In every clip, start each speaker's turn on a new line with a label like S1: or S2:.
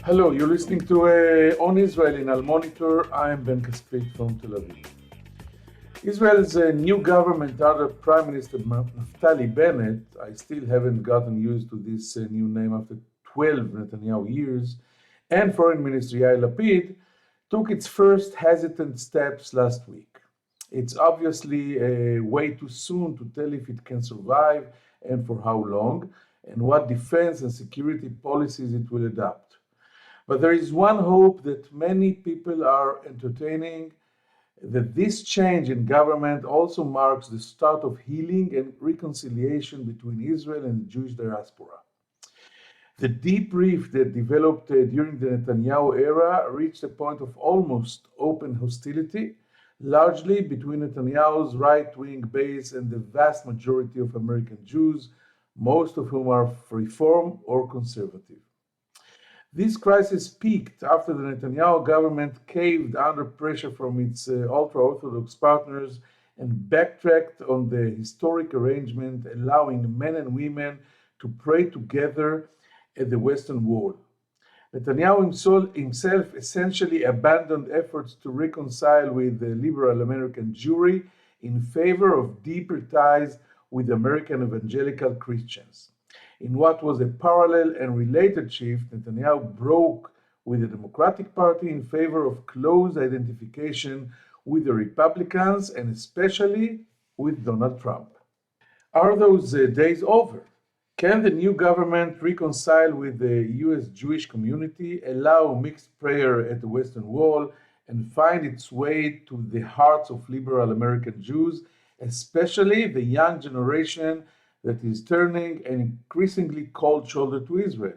S1: Hello, you're listening to On Israel in Al Monitor. I'm Ben Caspit from Tel Aviv. Israel's new government under Prime Minister Naftali Bennett, I still haven't gotten used to this new name after 12 Netanyahu years, and Foreign Minister Yair Lapid, took its first hesitant steps last week. It's obviously way too soon to tell if it can survive and for how long, and what defense and security policies it will adopt. But there is one hope that many people are entertaining, that this change in government also marks the start of healing and reconciliation between Israel and the Jewish diaspora. The deep rift that developed during the Netanyahu era reached a point of almost open hostility, largely between Netanyahu's right-wing base and the vast majority of American Jews, most of whom are reform or conservative. This crisis peaked after the Netanyahu government caved under pressure from its ultra-Orthodox partners and backtracked on the historic arrangement allowing men and women to pray together at the Western Wall. Netanyahu himself essentially abandoned efforts to reconcile with the liberal American Jewry in favor of deeper ties with American evangelical Christians. In what was a parallel and related shift, Netanyahu broke with the Democratic Party in favor of close identification with the Republicans and especially with Donald Trump. Are those days over? Can the new government reconcile with the US Jewish community, allow mixed prayer at the Western Wall, and find its way to the hearts of liberal American Jews, especially the young generation that is turning an increasingly cold shoulder to Israel?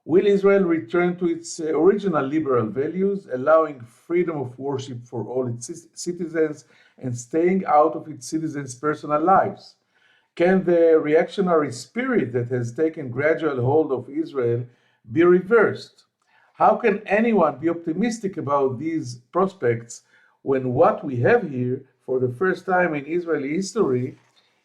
S1: Will Israel return to its original liberal values, allowing freedom of worship for all its citizens and staying out of its citizens' personal lives? Can the reactionary spirit that has taken gradual hold of Israel be reversed? How can anyone be optimistic about these prospects when what we have here for the first time in Israeli history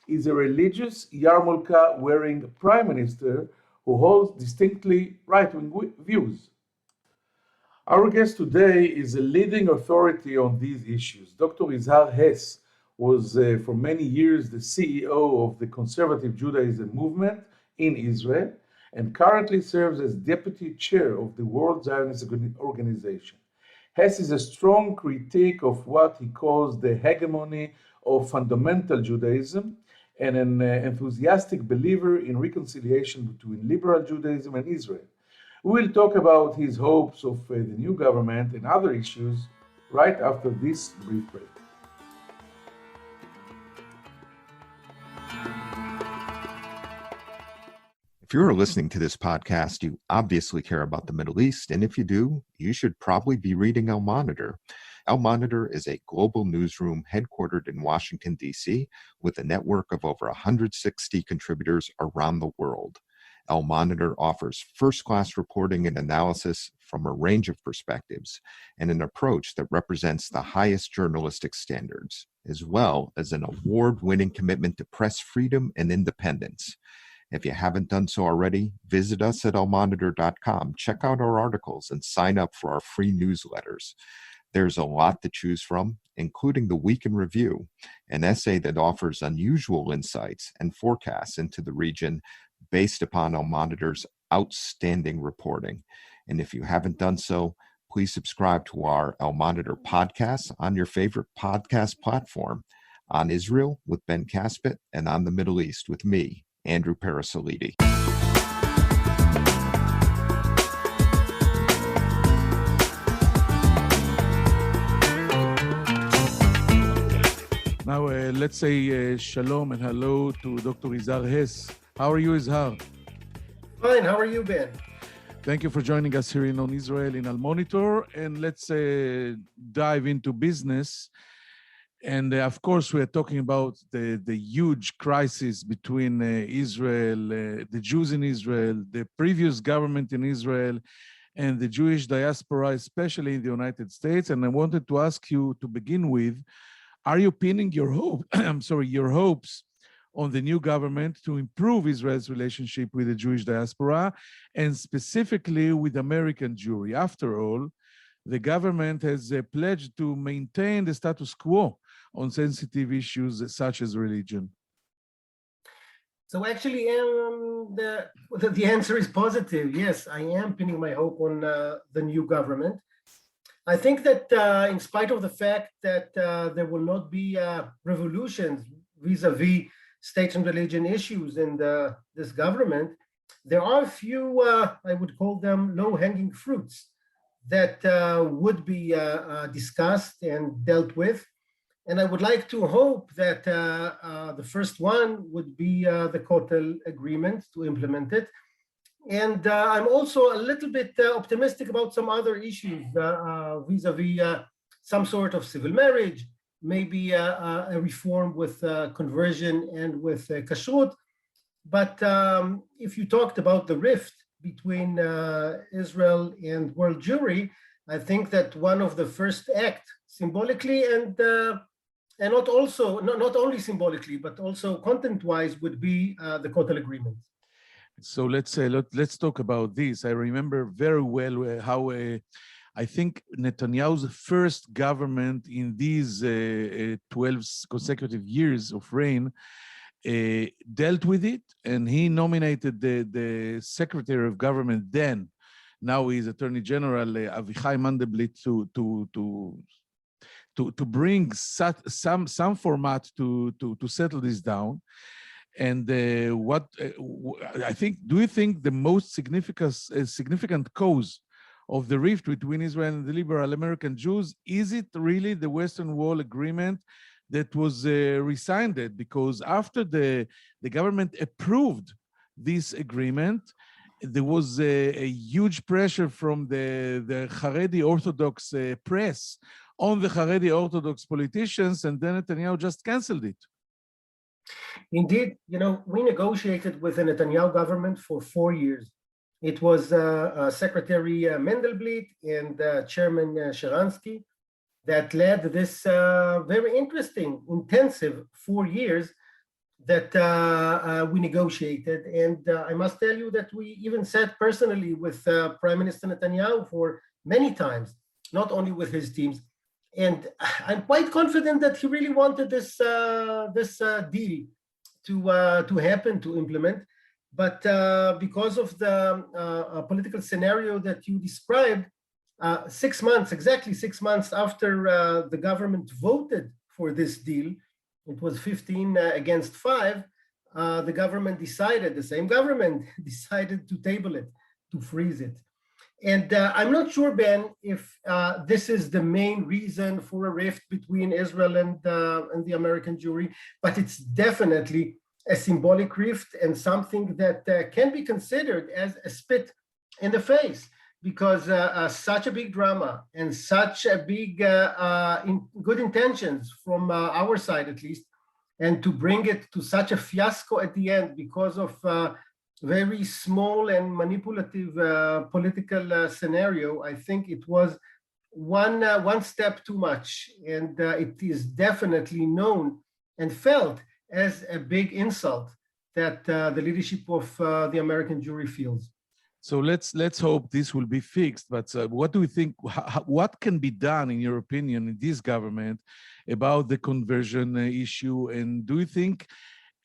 S1: is a religious yarmulke wearing prime minister who holds distinctly right-wing views? Our guest today is a leading authority on these issues. Dr. Yizhar Hess was for many years the CEO of the conservative Judaism movement in Israel and currently serves as deputy chair of the World Zionist Organization. Hess is a strong critique of what he calls the hegemony of fundamental Judaism and an enthusiastic believer in reconciliation between liberal Judaism and Israel. We will talk about his hopes of the new government and other issues right after this brief break.
S2: If you're listening to this podcast, you obviously care about the Middle East, and if you do, you should probably be reading Al Monitor. Al Monitor is a global newsroom headquartered in Washington, D.C., with a network of over 160 contributors around the world. Al Monitor offers first-class reporting and analysis from a range of perspectives and an approach that represents the highest journalistic standards, as well as an award-winning commitment to press freedom and independence. If you haven't done so already, visit us at almonitor.com, check out our articles, and sign up for our free newsletters. There's a lot to choose from, including the Week in Review, an essay that offers unusual insights and forecasts into the region based upon Al Monitor's outstanding reporting. And if you haven't done so, please subscribe to our Al Monitor podcast on your favorite podcast platform, On Israel with Ben Caspit, and On the Middle East with me, Andrew Parasolidi.
S1: Now, let's say shalom and hello to Dr. Yizhar Hess. How are you, Yizhar?
S3: Fine. How are you, Ben?
S1: Thank you for joining us here in On Israel in Al Monitor. And let's dive into business. And of course, we're talking about the huge crisis between Israel, the Jews in Israel, the previous government in Israel, and the Jewish diaspora, especially in the United States. And I wanted to ask you to begin with, are you pinning your hopes on the new government to improve Israel's relationship with the Jewish diaspora and specifically with American Jewry. After all, the government has pledged to maintain the status quo on sensitive issues such as religion.
S3: So actually, the answer is positive. Yes, I am pinning my hope on the new government. I think that in spite of the fact that there will not be revolutions vis-à-vis state and religion issues in this government, there are a few, I would call them low-hanging fruits that would be discussed and dealt with. And I would like to hope that the first one would be the Kotel agreement, to implement it. And I'm also a little bit optimistic about some other issues vis-à-vis some sort of civil marriage, maybe a reform with conversion and with kashrut. But if you talked about the rift between Israel and world Jewry, I think that one of the first acts symbolically and not only symbolically, but also content-wise would be the Kotel agreement.
S1: So let's talk about this. I remember very well how I think Netanyahu's first government in these 12 consecutive years of reign dealt with it, and he nominated the Secretary of Government then. Now he's Attorney General Avichai Mandelblit to bring some format to settle this down. And I think, do you think the most significant cause of the rift between Israel and the liberal American Jews, is it really the Western Wall agreement that was rescinded? Because after the government approved this agreement, there was a huge pressure from the Haredi Orthodox press on the Haredi Orthodox politicians, and then Netanyahu just canceled it.
S3: Indeed, we negotiated with the Netanyahu government for 4 years. It was Secretary Mandelblit and Chairman Sharansky that led this very interesting, intensive 4 years that we negotiated. And I must tell you that we even sat personally with Prime Minister Netanyahu for many times, not only with his teams. And I'm quite confident that he really wanted this deal to happen, to implement. But because of the political scenario that you described, exactly 6 months after the government voted for this deal, it was 15 against 5, the same government decided to table it, to freeze it. And I'm not sure, Ben, if this is the main reason for a rift between Israel and the American Jewry, but it's definitely a symbolic rift and something that can be considered as a spit in the face, because such a big drama and such a big good intentions from our side at least, and to bring it to such a fiasco at the end because of very small and manipulative political scenario, I think it was one step too much, and it is definitely known and felt as a big insult that the leadership of the American Jewry feels.
S1: So let's hope this will be fixed. But what do you think? What can be done, in your opinion, in this government about the conversion issue? And do you think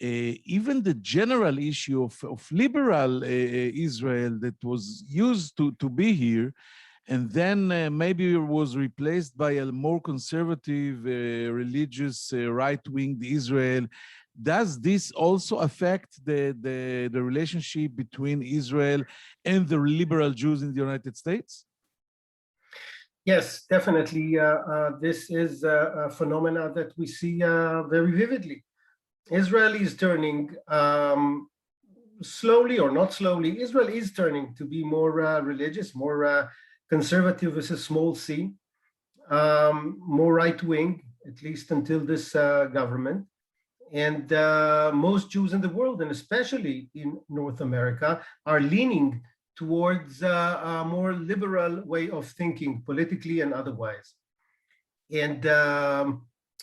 S1: even the general issue of liberal Israel that was used to be here, and then maybe was replaced by a more conservative, religious, right-wing Israel, does this also affect the relationship between Israel and the liberal Jews in the United States?
S3: Yes, definitely. This is a phenomena that we see very vividly. Israel is turning slowly or not slowly, Israel is turning to be more religious, more conservative with a small c, more right-wing, at least until this government. And most Jews in the world, and especially in North America, are leaning towards a more liberal way of thinking, politically and otherwise. And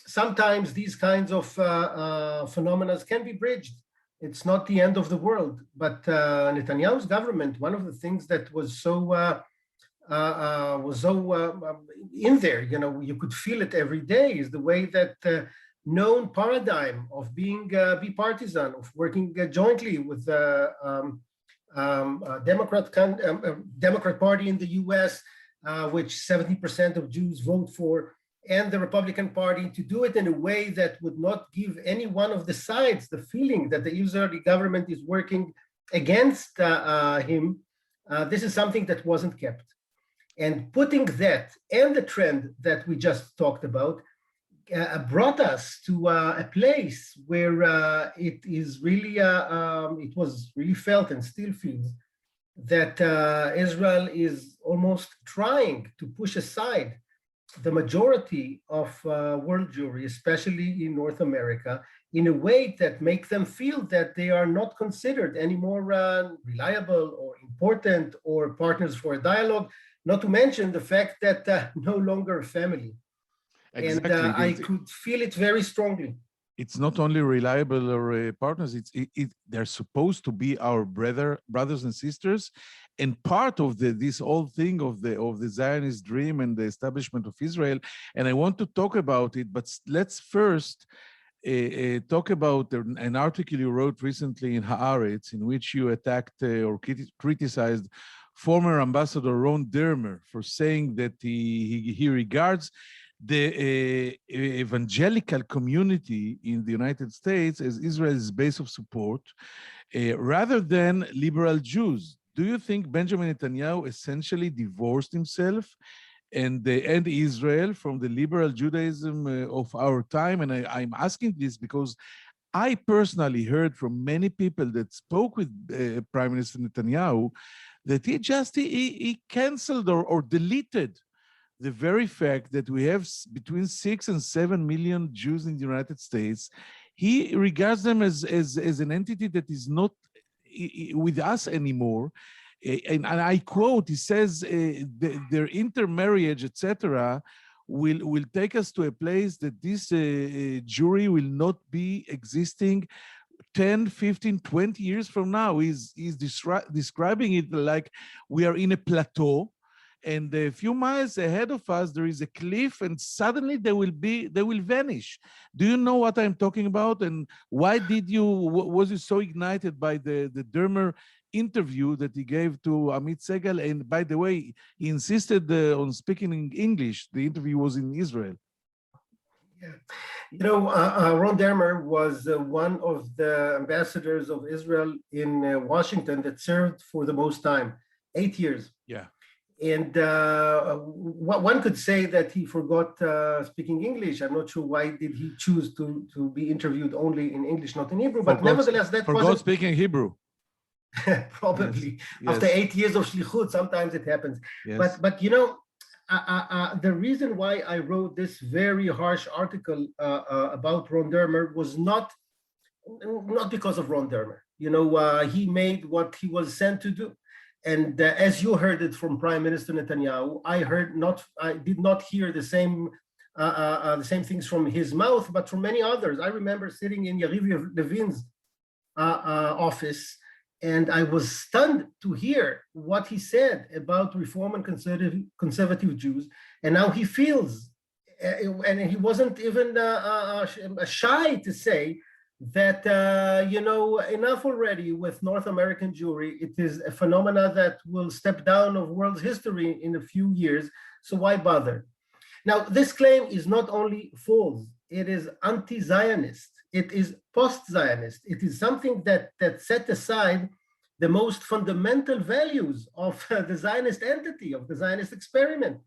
S3: sometimes these kinds of phenomena can be bridged. It's not the end of the world, but Netanyahu's government, one of the things that was so in there, you could feel it every day, is the way that known paradigm of being bipartisan, of working jointly with the Democrat Party in the U.S., which 70% of Jews vote for, and the Republican Party, to do it in a way that would not give any one of the sides the feeling that the Israeli government is working against him. This is something that wasn't kept. And putting that and the trend that we just talked about brought us to a place where it is really, it was really felt and still feels that Israel is almost trying to push aside the majority of world Jewry, especially in North America, in a way that makes them feel that they are not considered any more reliable or important or partners for a dialogue, not to mention the fact that no longer a family. Exactly. And I could feel it very strongly.
S1: It's not only reliable or partners, they're supposed to be our brothers and sisters, and part of this whole thing of the Zionist dream and the establishment of Israel. And I want to talk about it, but let's first talk about an article you wrote recently in Haaretz, in which you attacked or criticized former Ambassador Ron Dermer for saying that he regards the evangelical community in the United States as Israel's base of support, rather than liberal Jews. Do you think Benjamin Netanyahu essentially divorced himself and Israel from the liberal Judaism of our time? And I'm asking this because I personally heard from many people that spoke with Prime Minister Netanyahu that he canceled or deleted the very fact that we have between 6 and 7 million Jews in the United States. He regards them as an entity that is not with us anymore. And I quote, he says, their intermarriage, etc., will take us to a place that this Jewry will not be existing 10, 15, 20 years from now. He's describing it like we are in a plateau, and a few miles ahead of us, there is a cliff, and suddenly they will vanish. Do you know what I'm talking about? And why was you so ignited by the Dermer interview that he gave to Amit Segal? And by the way, he insisted on speaking in English. The interview was in Israel.
S3: Yeah. Ron Dermer was one of the ambassadors of Israel in Washington that served for the most time, 8 years.
S1: Yeah.
S3: And one could say that he forgot speaking English. I'm not sure why did he choose to be interviewed only in English, not in Hebrew. But nevertheless, that
S1: forgot speaking Hebrew.
S3: Probably.
S1: Yes.
S3: After 8 years of shlichut, sometimes it happens.
S1: Yes.
S3: But the reason why I wrote this very harsh article about Ron Dermer was not because of Ron Dermer. He made what he was sent to do. And as you heard it from Prime Minister Netanyahu, I did not hear the same things from his mouth, but from many others. I remember sitting in Yariv Levin's office, and I was stunned to hear what he said about Reform and conservative Jews. And now he feels, and he wasn't even shy to say that, enough already with North American Jewry. It is a phenomena that will step down of world's history in a few years, so why bother? Now, this claim is not only false, it is anti-Zionist, it is post-Zionist, it is something that set aside the most fundamental values of the Zionist entity, of the Zionist experiment.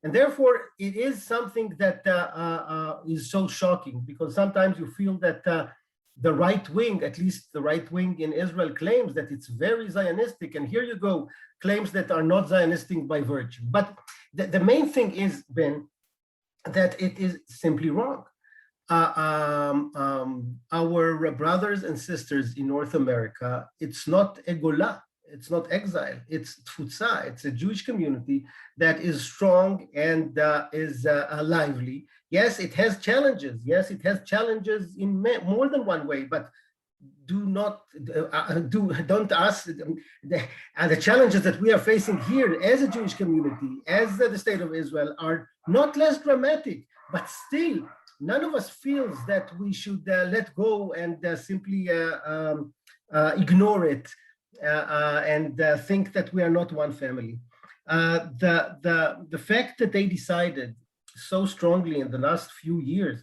S3: And therefore, it is something that is so shocking, because sometimes you feel that the right wing, at least the right wing in Israel, claims that it's very Zionistic, and here you go, claims that are not Zionistic by virtue. But the main thing is, Ben, that it is simply wrong. Our brothers and sisters in North America, it's not a gola, it's not exile, it's tfutza, it's a Jewish community that is strong and is lively, Yes, it has challenges. Yes, it has challenges in more than one way, but don't ask the challenges that we are facing here as a Jewish community, as the state of Israel, are not less dramatic, but still none of us feels that we should let go and simply ignore it and think that we are not one family. The fact that they decided so strongly in the last few years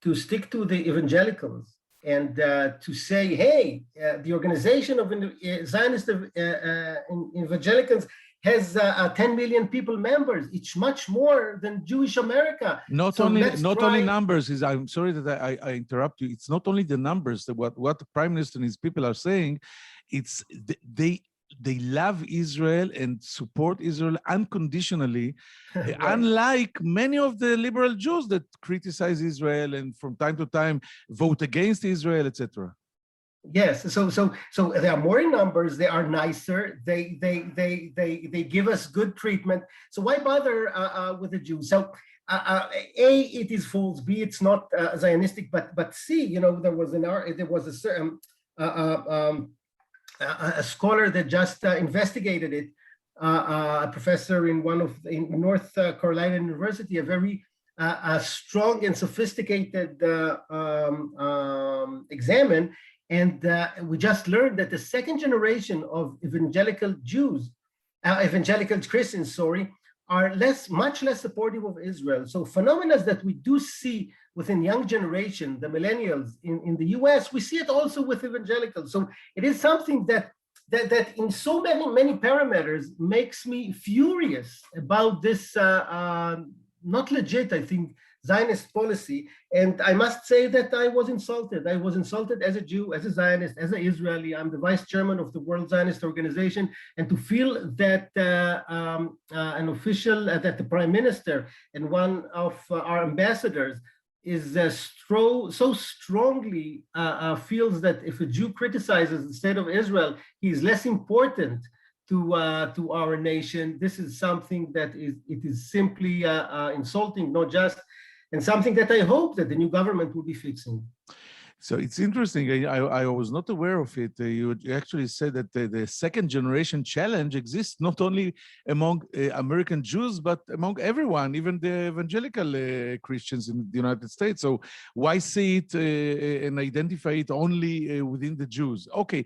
S3: to stick to the evangelicals and to say, hey, the organization of Zionist evangelicals has 10 million people members. It's much more than Jewish America.
S1: Not only numbers. I'm sorry that I interrupt you. It's not only the numbers. That what the Prime Minister and his people are saying, it's they love Israel and support Israel unconditionally, right. Unlike many of the liberal Jews that criticize Israel and from time to time vote against Israel, etc.
S3: Yes, so they are more in numbers. They are nicer. They give us good treatment. So why bother with the Jews? So A, it is false. B, it's not Zionistic. But C, there was a scholar that just investigated it, a professor in North Carolina University, a very strong and sophisticated examine, and we just learned that the second generation of evangelical Christians, are much less supportive of Israel. So phenomena that we do see within young generation, the millennials in the US, we see it also with evangelicals. So it is something that in so many parameters makes me furious about this not legit, I think, Zionist policy. And I must say that I was insulted. I was insulted as a Jew, as a Zionist, as an Israeli. I'm the vice chairman of the World Zionist Organization. And to feel that an official, that the prime minister and one of our ambassadors is so strongly feels that if a Jew criticizes the state of Israel, he is less important to our nation. This is something that is simply insulting, not just, and something that I hope that the new government will be fixing.
S1: So it's interesting. I was not aware of it. You actually said that the second generation challenge exists not only among American Jews, but among everyone, even the evangelical Christians in the United States. So why see it and identify it only within the Jews? Okay,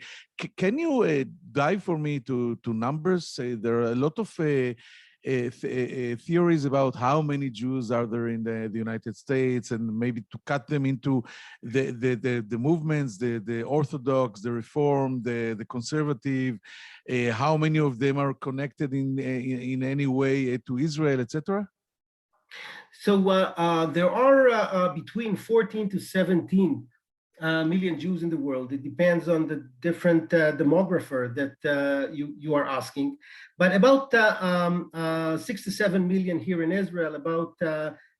S1: can you dive for me to numbers? There are a lot of theories about how many Jews are there in the United States, and maybe to cut them into the movements, the Orthodox, the Reform, the Conservative, how many of them are connected in any way to Israel, etc.?
S3: So there are between 14 to 17 million Jews in the world. It depends on the different demographer that you are asking, but about 6 to 7 million here in Israel, about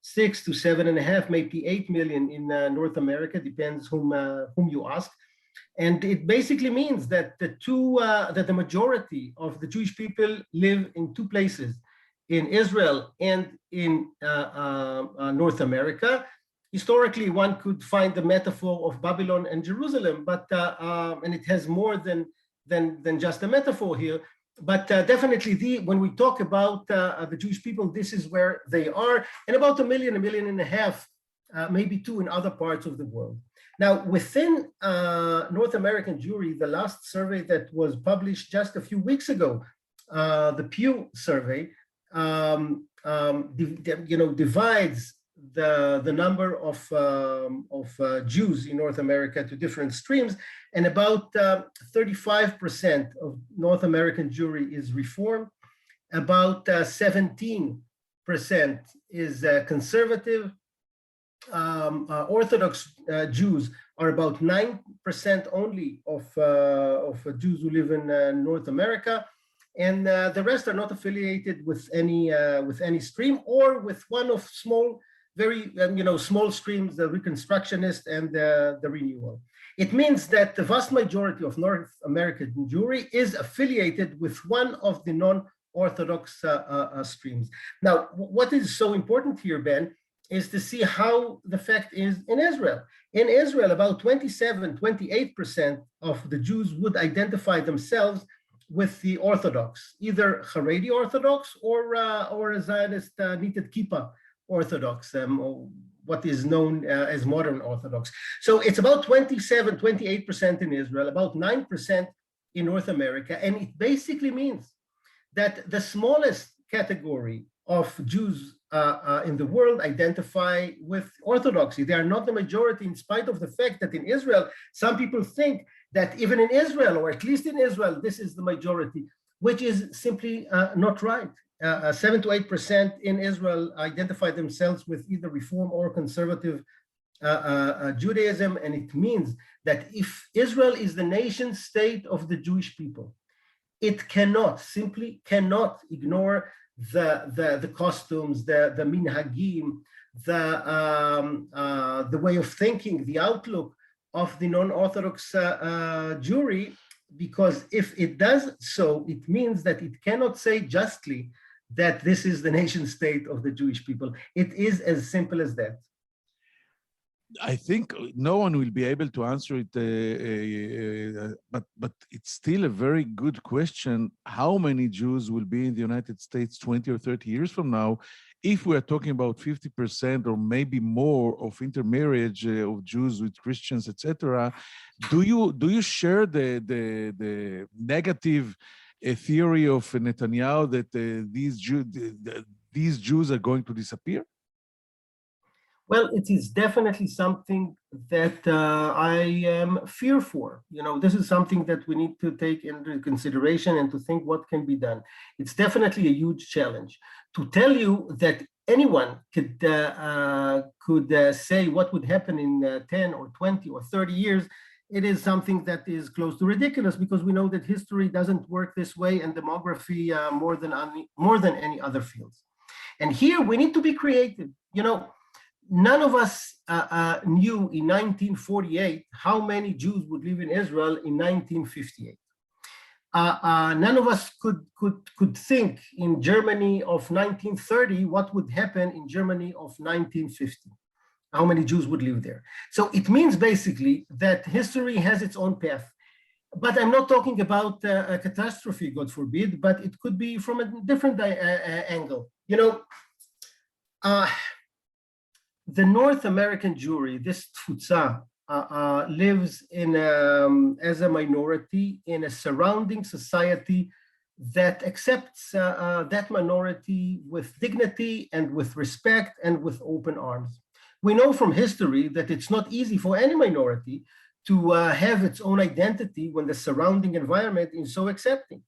S3: 6 to 7.5, maybe 8 million in North America, depends whom you ask. And it basically means that the majority of the Jewish people live in two places, in Israel and in North America. Historically, one could find the metaphor of Babylon and Jerusalem, but and it has more than just a metaphor here. But definitely, when we talk about the Jewish people, this is where they are, and about 1.5 million, maybe 2 in other parts of the world. Now, within North American Jewry, the last survey that was published just a few weeks ago, the Pew survey, divides the number of Jews in North America to different streams, and about 35% of North American Jewry is Reform, about 17% is conservative. Orthodox Jews are about 9% only of Jews who live in North America, and the rest are not affiliated with any stream, or with one of very small streams, the Reconstructionist and the Renewal. It means that the vast majority of North American Jewry is affiliated with one of the non-Orthodox streams. Now, what is so important here, Ben, is to see how the fact is in Israel. In Israel, about 28% of the Jews would identify themselves with the Orthodox, either Haredi Orthodox or a Zionist knitted kippah Orthodox, or what is known as modern Orthodox. So it's about 28% in Israel, about 9% in North America. And it basically means that the smallest category of Jews in the world identify with Orthodoxy. They are not the majority, in spite of the fact that in Israel, some people think that even in Israel, or at least in Israel, this is the majority, which is simply not right. 7 to 8% in Israel identify themselves with either Reform or conservative Judaism, and it means that if Israel is the nation state of the Jewish people, it simply cannot ignore the costumes, the minhagim, the way of thinking, the outlook of the non-Orthodox Jewry, because if it does so, it means that it cannot say justly that this is the nation state of the Jewish people. It is as simple as that.
S4: I think no one will be able to answer it, but it's still a very good question. How many Jews will be in the United States 20 or 30 years from now, if we are talking about 50% or maybe more of intermarriage of Jews with Christians, etc.? Do you share the negative theory of Netanyahu that these Jews are going to disappear?
S3: Well, it is definitely something that I am fear for. This is something that we need to take into consideration and to think what can be done. It's definitely a huge challenge. To tell you that anyone could say what would happen in 10 or 20 or 30 years, it is something that is close to ridiculous, because we know that history doesn't work this way, and demography more than any other fields. And here we need to be creative. None of us knew in 1948 how many Jews would live in Israel in 1958. None of us could think in Germany of 1930 what would happen in Germany of 1950, how many Jews would live there. So it means basically that history has its own path. But I'm not talking about a catastrophe, God forbid, but it could be from a different angle. The North American Jewry, this tfutza, lives as a minority in a surrounding society that accepts that minority with dignity and with respect and with open arms. We know from history that it's not easy for any minority to have its own identity when the surrounding environment is so accepting.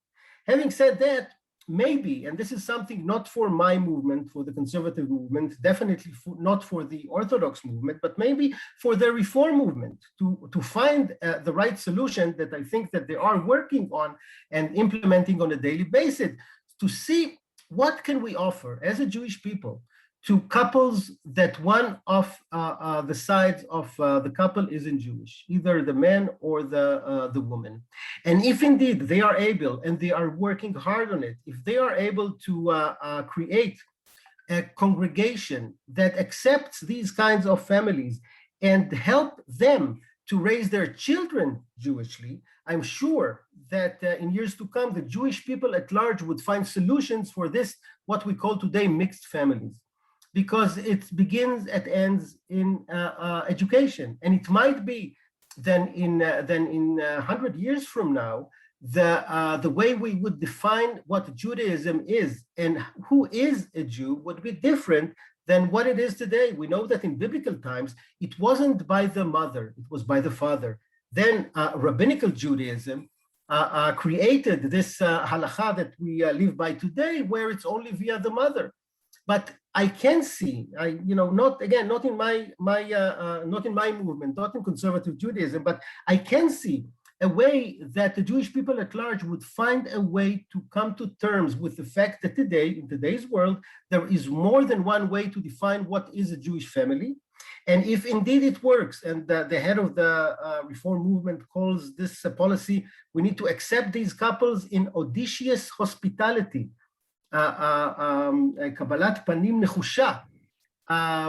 S3: Having said that, maybe, and this is something not for my movement, for the conservative movement, definitely not for the Orthodox movement, but maybe for the Reform movement, to find the right solution that I think that they are working on and implementing on a daily basis, to see what can we offer as a Jewish people to couples that one of the sides of the couple isn't Jewish, either the man or the woman. And if indeed they are able, and they are working hard on it, if they are able to create a congregation that accepts these kinds of families and help them to raise their children Jewishly, I'm sure that in years to come, the Jewish people at large would find solutions for this, what we call today mixed families, because it begins and ends in education. And it might be then in 100 years from now, the way we would define what Judaism is and who is a Jew would be different than what it is today. We know that in biblical times, it wasn't by the mother, it was by the father. Then rabbinical Judaism created this halakha that we live by today, where it's only via the mother. But I can see, not in my movement, not in conservative Judaism, but I can see a way that the Jewish people at large would find a way to come to terms with the fact that today, in today's world, there is more than one way to define what is a Jewish family. And if indeed it works, and the head of the Reform movement calls this a policy, we need to accept these couples in audacious hospitality, Kabbalat Panim Nechusha,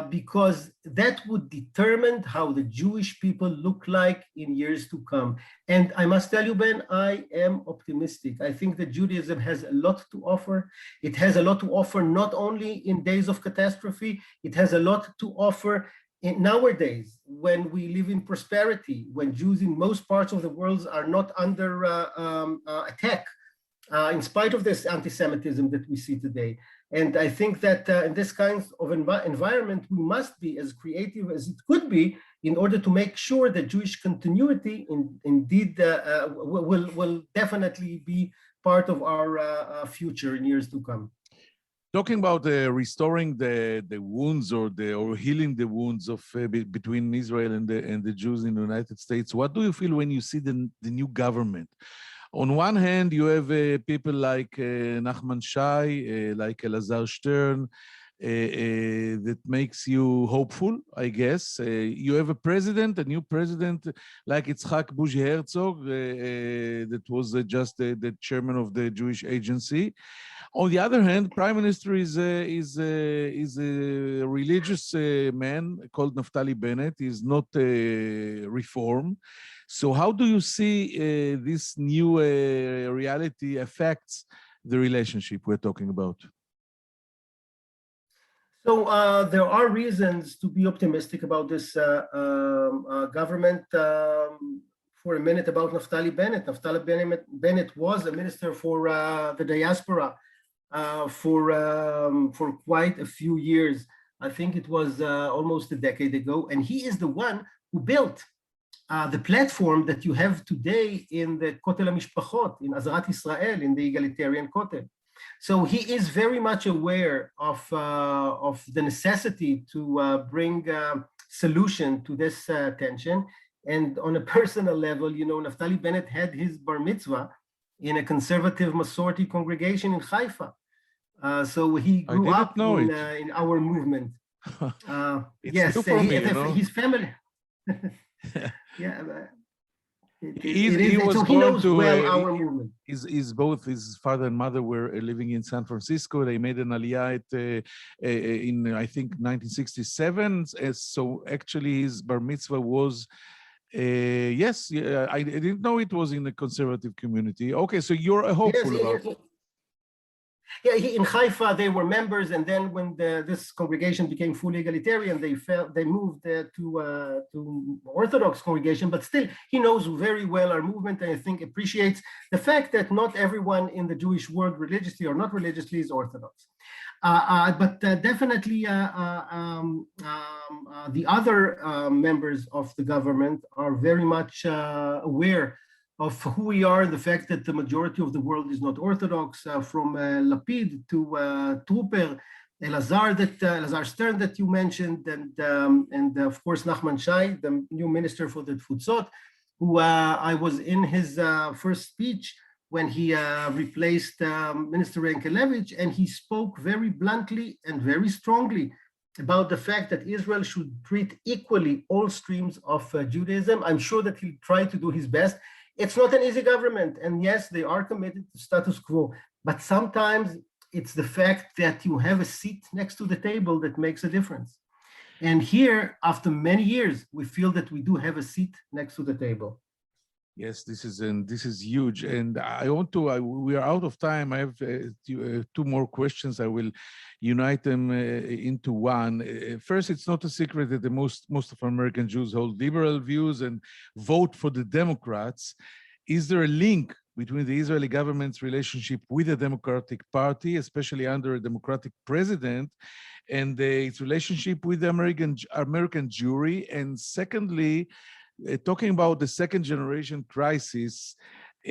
S3: because that would determine how the Jewish people look like in years to come. And I must tell you, Ben, I am optimistic. I think that Judaism has a lot to offer. It has a lot to offer not only in days of catastrophe, it has a lot to offer in nowadays when we live in prosperity, when Jews in most parts of the world are not under attack, in spite of this anti-Semitism that we see today. And I think that in this kind of environment, we must be as creative as it could be in order to make sure that Jewish continuity indeed will definitely be part of our future in years to come.
S4: Talking about restoring the wounds or healing the wounds of between Israel and the Jews in the United States, what do you feel when you see the new government? On one hand, you have people like Nachman Shai, like Elazar Stern, that makes you hopeful, I guess. You have a new president like Yitzhak Buzi Herzog, that was just the chairman of the Jewish Agency. On the other hand, Prime Minister is a religious man called Naftali Bennett. He's not reform. So how do you see this new reality affects the relationship we're talking about?
S3: So there are reasons to be optimistic about this government. For a minute about Naftali Bennett. Naftali Bennett was a minister for the diaspora for quite a few years. I think it was almost a decade ago. And he is the one who built the platform that you have today in the Kotel HaMishpachot, in Azarat Israel, in the egalitarian Kotel. So he is very much aware of the necessity to bring solution to this tension. And on a personal level, you know, Naftali Bennett had his bar mitzvah in a conservative Masorti congregation in Haifa. So he grew up in our movement. Yes, his family. Yeah,
S4: he
S3: knows well our movement.
S4: Both his father and mother were living in San Francisco. They made an aliyah in I think 1967. So actually, his bar mitzvah was. Yes, I didn't know it was in the conservative community. Okay, so you're hopeful about it.
S3: Yeah, in Haifa they were members, and then when this congregation became fully egalitarian, they moved to Orthodox congregation. But still, he knows very well our movement, and I think appreciates the fact that not everyone in the Jewish world, religiously or not religiously, is Orthodox. But definitely the other members of the government are very much aware of who we are, the fact that the majority of the world is not Orthodox, from Lapid to Trooper, Elazar Stern that you mentioned, and of course Nachman Shai, the new minister for the Tfutzot, who I was in his first speech when he replaced Minister Yankelevich, and he spoke very bluntly and very strongly about the fact that Israel should treat equally all streams of Judaism. I'm sure that he'll try to do his best. It's not an easy government, and yes, they are committed to status quo, but sometimes it's the fact that you have a seat next to the table that makes a difference. And here, after many years, we feel that we do have a seat next to the table.
S4: Yes, this is huge, and I want to. We are out of time. I have two more questions. I will unite them into one. First, it's not a secret that most of American Jews hold liberal views and vote for the Democrats. Is there a link between the Israeli government's relationship with the Democratic Party, especially under a Democratic president, and its relationship with the American Jewry? And secondly, talking about the second generation crisis,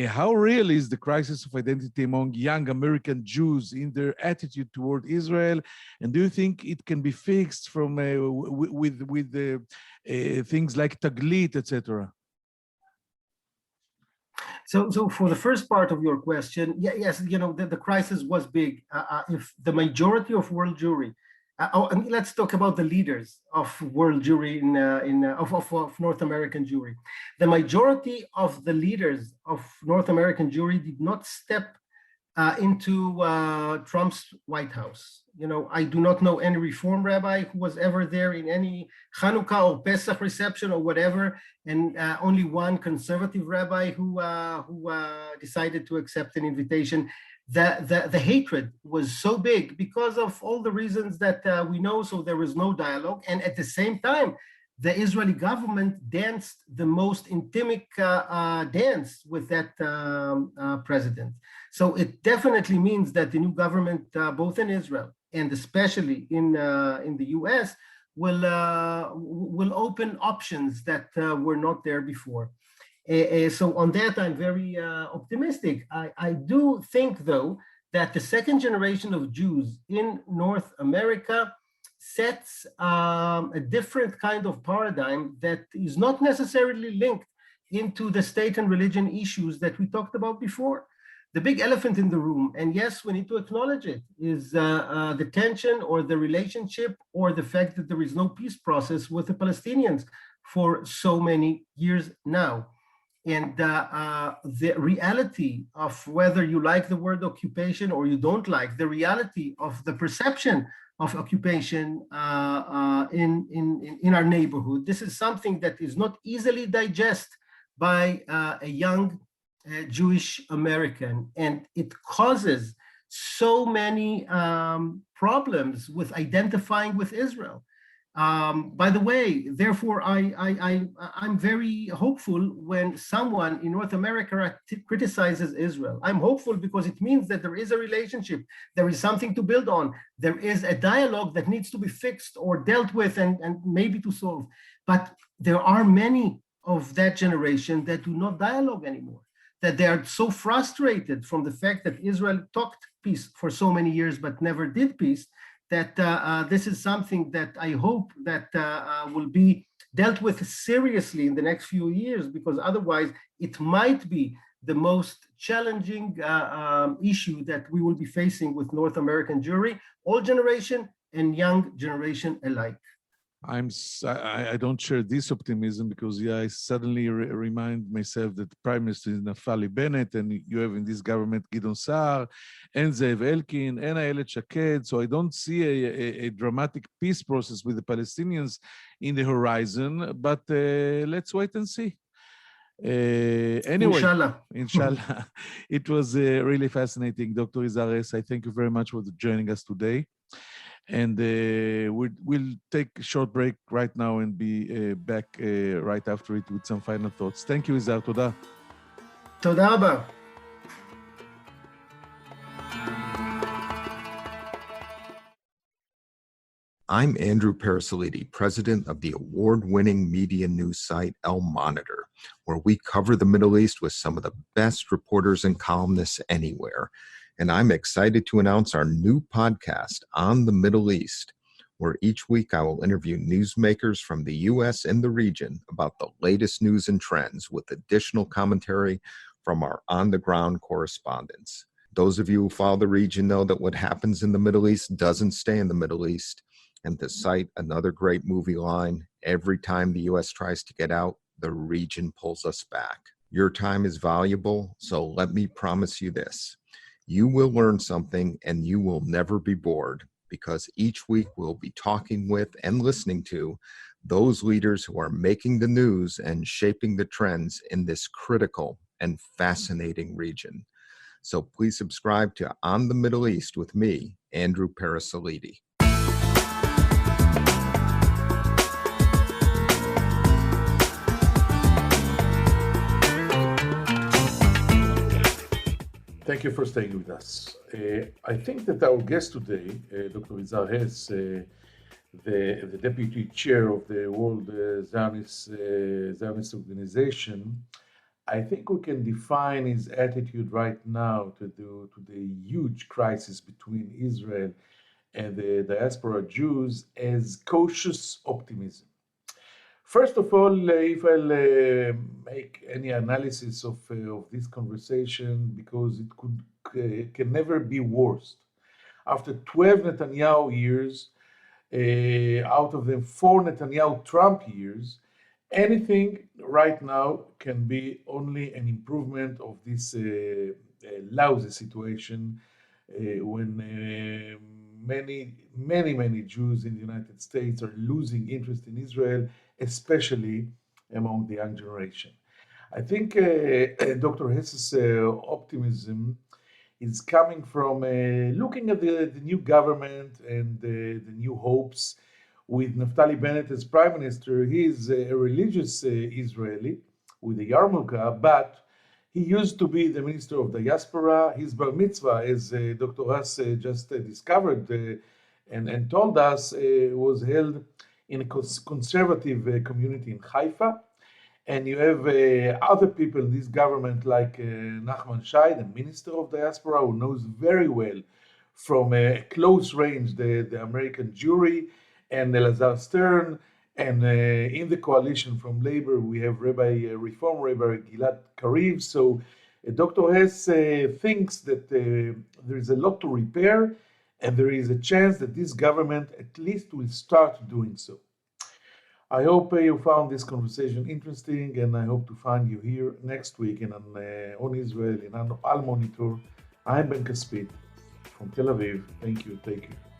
S4: how real is the crisis of identity among young American Jews in their attitude toward Israel? And do you think it can be fixed from with things like Taglit, etc.?
S3: So for the first part of your question, yes, you know, the crisis was big. If the majority of world Jewry, let's talk about the leaders of world Jewry of North American Jewry. The majority of the leaders of North American Jewry did not step into Trump's White House. I do not know any Reform rabbi who was ever there in any Hanukkah or Pesach reception or whatever, and only one conservative rabbi who decided to accept an invitation. The hatred was so big because of all the reasons that we know, so there was no dialogue. And at the same time, the Israeli government danced the most intimate dance with that president. So it definitely means that the new government, both in Israel and especially in the US, will open options that were not there before. So on that, I'm very optimistic. I do think, though, that the second generation of Jews in North America sets a different kind of paradigm that is not necessarily linked into the state and religion issues that we talked about before. The big elephant in the room, and yes, we need to acknowledge it, is the tension or the relationship or the fact that there is no peace process with the Palestinians for so many years now. And the reality of whether you like the word occupation or you don't like, the reality of the perception of occupation in our neighborhood, this is something that is not easily digested by a young Jewish American, and it causes so many problems with identifying with Israel. By the way, therefore, I'm very hopeful when someone in North America criticizes Israel. I'm hopeful because it means that there is a relationship, there is something to build on, there is a dialogue that needs to be fixed or dealt with and maybe to solve. But there are many of that generation that do not dialogue anymore, that they are so frustrated from the fact that Israel talked peace for so many years but never did peace, that this is something that I hope that will be dealt with seriously in the next few years, because otherwise it might be the most challenging issue that we will be facing with North American Jewry, old generation and young generation alike.
S4: I don't share this optimism because I suddenly remind myself that Prime Minister is Naftali Bennett, and you have in this government Gideon Saar and Zev Elkin and Ayelet Shaked. So I don't see a dramatic peace process with the Palestinians in the horizon, but let's wait and see. Anyway, inshallah. It was really fascinating. Dr. Yizhar Hess, I thank you very much for joining us today. And we'll take a short break right now and be back right after it with some final thoughts. Thank you, Yizhar. Toda.
S3: Toda rabba.
S2: I'm Andrew Parasolidi, president of the award-winning media news site El Monitor, where we cover the Middle East with some of the best reporters and columnists anywhere. And I'm excited to announce our new podcast, On the Middle East, where each week I will interview newsmakers from the U.S. and the region about the latest news and trends with additional commentary from our on-the-ground correspondents. Those of you who follow the region know that what happens in the Middle East doesn't stay in the Middle East. And to cite another great movie line, every time the U.S. tries to get out, the region pulls us back. Your time is valuable, so let me promise you this. You will learn something and you will never be bored, because each week we'll be talking with and listening to those leaders who are making the news and shaping the trends in this critical and fascinating region. So please subscribe to On the Middle East with me, Andrew Parasolidi.
S1: Thank you for staying with us. I think that our guest today, Dr. Yizhar Hess, the deputy chair of the World Zionist Organization, I think we can define his attitude right now to the huge crisis between Israel and the diaspora Jews as cautious optimism. First of all, if I'll make any analysis of this conversation, because it can never be worse. After 12 Netanyahu years, out of them 4 Netanyahu-Trump years, anything right now can be only an improvement of this lousy situation when many Jews in the United States are losing interest in Israel, especially among the young generation. I think Dr. Hess's optimism is coming from looking at the new government and the new hopes. With Naftali Bennett as prime minister, he is a religious Israeli with a yarmulke, but he used to be the minister of diaspora. His bar mitzvah, as Dr. Hess just discovered and told us, was held in a conservative community in Haifa. And you have other people in this government like Nachman Shai, the Minister of Diaspora, who knows very well from close range the American Jewry, and Elazar Stern. And in the coalition from Labor, we have Reform Rabbi Gilad Kariv. So Dr. Hess thinks that there is a lot to repair, and there is a chance that this government at least will start doing so. I hope you found this conversation interesting, and I hope to find you here next week on Israel in Al Monitor. I'm Ben Caspit from Tel Aviv. Thank you. Take care.